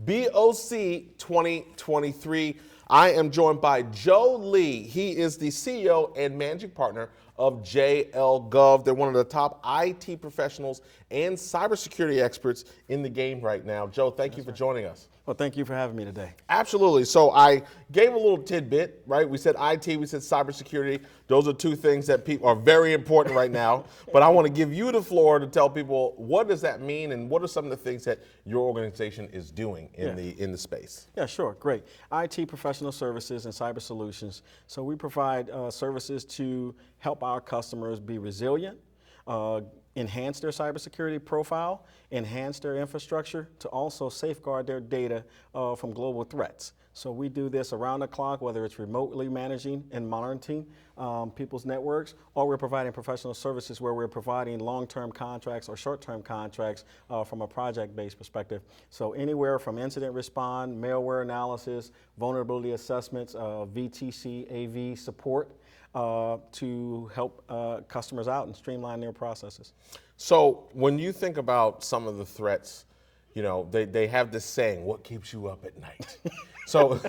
BOC 2023. I am joined by Joe Lee. He is the CEO and Managing Partner of JLGov. They're one of the top IT professionals and cybersecurity experts in the game right now. Joe, thank you for joining us. Well, thank you for having me today. Absolutely. So I gave a little tidbit, right? We said IT, we said cybersecurity. Those are two things that people are very important right now. But I want to give you the floor to tell people, what does that mean and what are some of the things that your organization is doing in the space? Yeah, sure. Great. IT professional services and cyber solutions. So we provide services to help our customers be resilient, enhance their cybersecurity profile, enhance their infrastructure, to also safeguard their data from global threats. So we do this around the clock, whether it's remotely managing and monitoring people's networks, or we're providing professional services where we're providing long-term contracts or short-term contracts from a project-based perspective. So anywhere from incident response, malware analysis, vulnerability assessments, VTC, AV support, to help customers out and streamline their processes. So when you think about some of the threats, you know, they have this saying, what keeps you up at night? So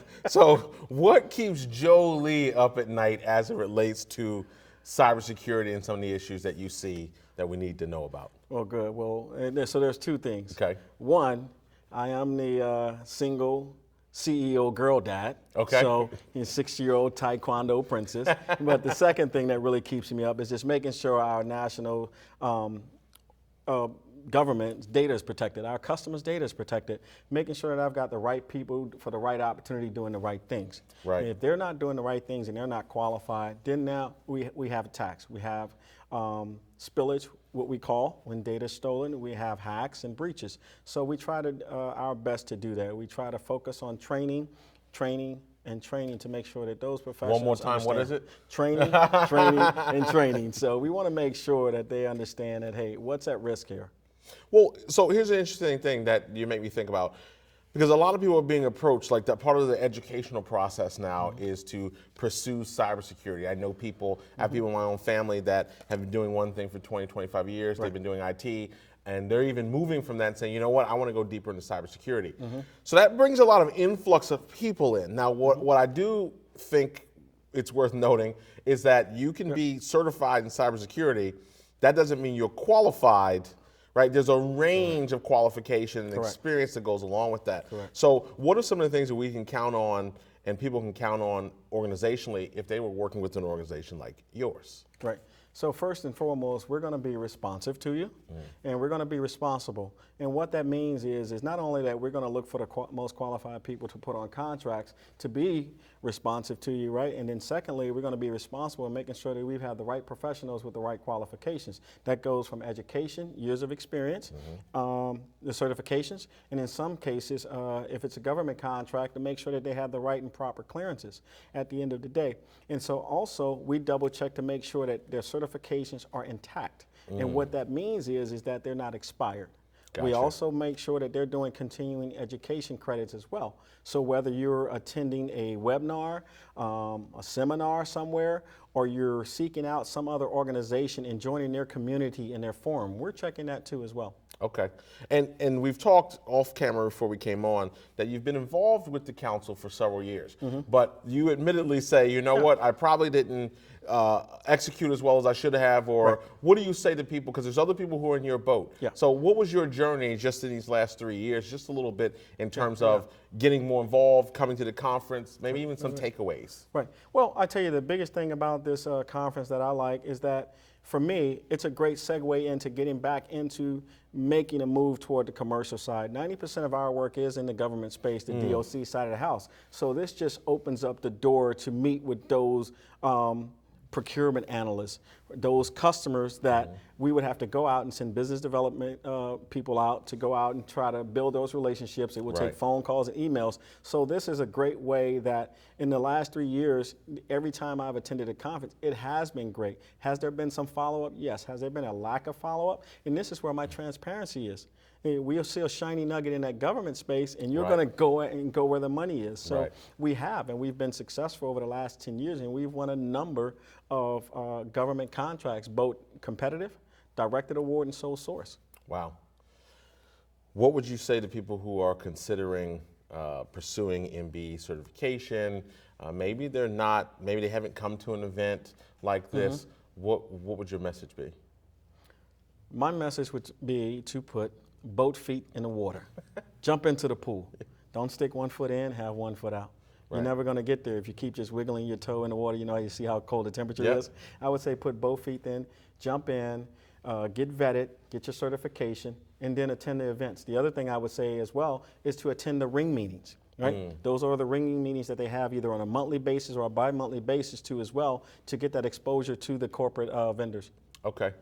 what keeps Joe Lee up at night as it relates to cybersecurity and some of the issues that you see that we need to know about? Well, good. Well, so there's two things. Okay. One, I am the single CEO girl dad. Okay. So he's a 6-year-old Taekwondo princess. But the second thing that really keeps me up is just making sure our national government's data is protected, our customers' data is protected, making sure that I've got the right people for the right opportunity doing the right things. Right. And if they're not doing the right things and they're not qualified, then now we have attacks. We have spillage, what we call when data is stolen. We have hacks and breaches. So we try to our best to do that. We try to focus on training to make sure that those professionals One more time, what is it? Training, and training. So we want to make sure that they understand that, hey, what's at risk here? Well, so here's an interesting thing that you make me think about, because a lot of people are being approached, like that part of the educational process now is to pursue cybersecurity. I know people, I have people in my own family that have been doing one thing for 20, 25 years, they've been doing IT, and they're even moving from that and saying, you know what, I want to go deeper into cybersecurity. So that brings a lot of influx of people in. Now, what I do think it's worth noting is that you can be certified in cybersecurity. That doesn't mean you're qualified. Right, there's a range of qualification and experience that goes along with that. So what are some of the things that we can count on and people can count on organizationally if they were working with an organization like yours? Right. So first and foremost, we're going to be responsive to you, and we're going to be responsible. And what that means is not only that we're going to look for the most qualified people to put on contracts to be responsive to you, right? And then secondly, we're going to be responsible in making sure that we have the right professionals with the right qualifications. That goes from education, years of experience, the certifications, and in some cases, if it's a government contract, to make sure that they have the right and proper clearances at the end of the day. And so also, we double check to make sure that their certifications are intact. And what that means is that they're not expired. Gotcha. We also make sure that they're doing continuing education credits as well. So whether you're attending a webinar, a seminar somewhere, or you're seeking out some other organization and joining their community in their forum, we're checking that too as well. Okay. And we've talked off camera before we came on that you've been involved with the council for several years, but you admittedly say, you know what, I probably didn't execute as well as I should have, or what do you say to people, because there's other people who are in your boat. So what was your journey just in these last 3 years, just a little bit in terms of getting more involved, coming to the conference, maybe even some takeaways? Right. Well, I tell you, the biggest thing about this conference that I like is that for me, it's a great segue into getting back into making a move toward the commercial side. 90% of our work is in the government space, the DOC side of the house. So this just opens up the door to meet with those procurement analysts, those customers that we would have to go out and send business development people out to go out and try to build those relationships. It will take phone calls and emails. So this is a great way that in the last 3 years, every time I've attended a conference, it has been great. Has there been some follow-up? Yes. Has there been a lack of follow-up? And this is where my transparency is. We'll see a shiny nugget in that government space, and you're going to go where the money is. So we have, and we've been successful over the last 10 years, and we've won a number of government contracts, both competitive, directed award, and sole source. Wow. What would you say to people who are considering pursuing MB certification? Maybe they're not, maybe they haven't come to an event like this. What would your message be? My message would be to put both feet in the water. Jump into the pool. Don't stick one foot in, have one foot out. You're Right. never going to get there if you keep just wiggling your toe in the water. You know how you see how cold the temperature Yep. is? I would say put both feet in, jump in, get vetted, get your certification, and then attend the events. The other thing I would say as well is to attend the ring meetings. Right? Those are the ringing meetings that they have either on a monthly basis or a bi-monthly basis too as well to get that exposure to the corporate vendors. Okay.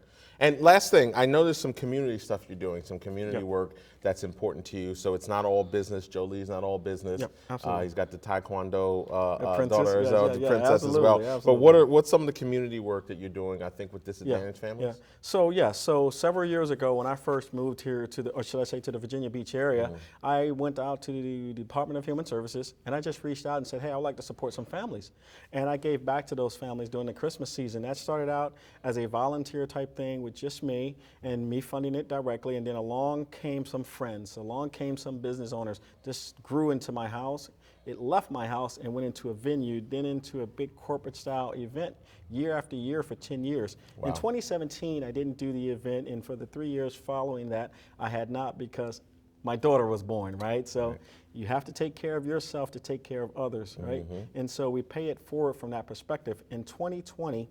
And last thing, I know there's some community stuff you're doing, some community Yep. work that's important to you. So it's not all business. Joe Lee's not all business. Yep, absolutely. He's got the Taekwondo princess, daughter, yeah, the yeah, princess as absolutely, well. absolutely. But what's some of the community work that you're doing, I think, with disadvantaged families? So several years ago when I first moved here to the, or should I say to the Virginia Beach area, I went out to the Department of Human Services and I just reached out and said, hey, I'd like to support some families. And I gave back to those families during the Christmas season. That started out as a volunteer type thing with just me and me funding it directly. And then along came some friends, along came some business owners, just grew into my house. It left my house and went into a venue, then into a big corporate style event year after year for 10 years. Wow. In 2017, I didn't do the event, and for the 3 years following that, I had not because my daughter was born, right? So you have to take care of yourself to take care of others, right? And so we pay it forward from that perspective. In 2020,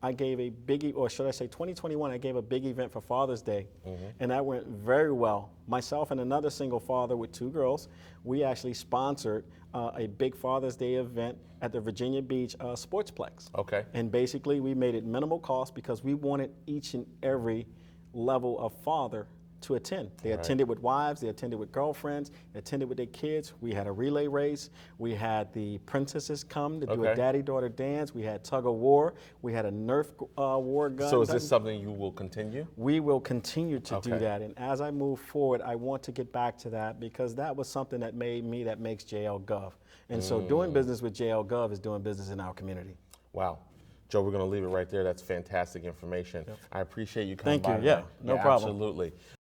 I gave a big, or should I say 2021, I gave a big event for Father's Day, and that went very well. Myself and another single father with 2 girls, we actually sponsored a big Father's Day event at the Virginia Beach Sportsplex. Okay. And basically we made it minimal cost because we wanted each and every level of father to attend. They attended with wives, they attended with girlfriends, they attended with their kids. We had a relay race. We had the princesses come to do a Okay. daddy-daughter dance. We had tug of war. We had a Nerf war gun. So is this something you will continue? We will continue to do Okay. that. And as I move forward, I want to get back to that because that was something that made me, that makes JLGov. And so doing business with JLGov is doing business in our community. Wow. Joe, we're going to leave it right there. That's fantastic information. I appreciate you coming Thank by. you. Yeah, tonight. no problem. Absolutely.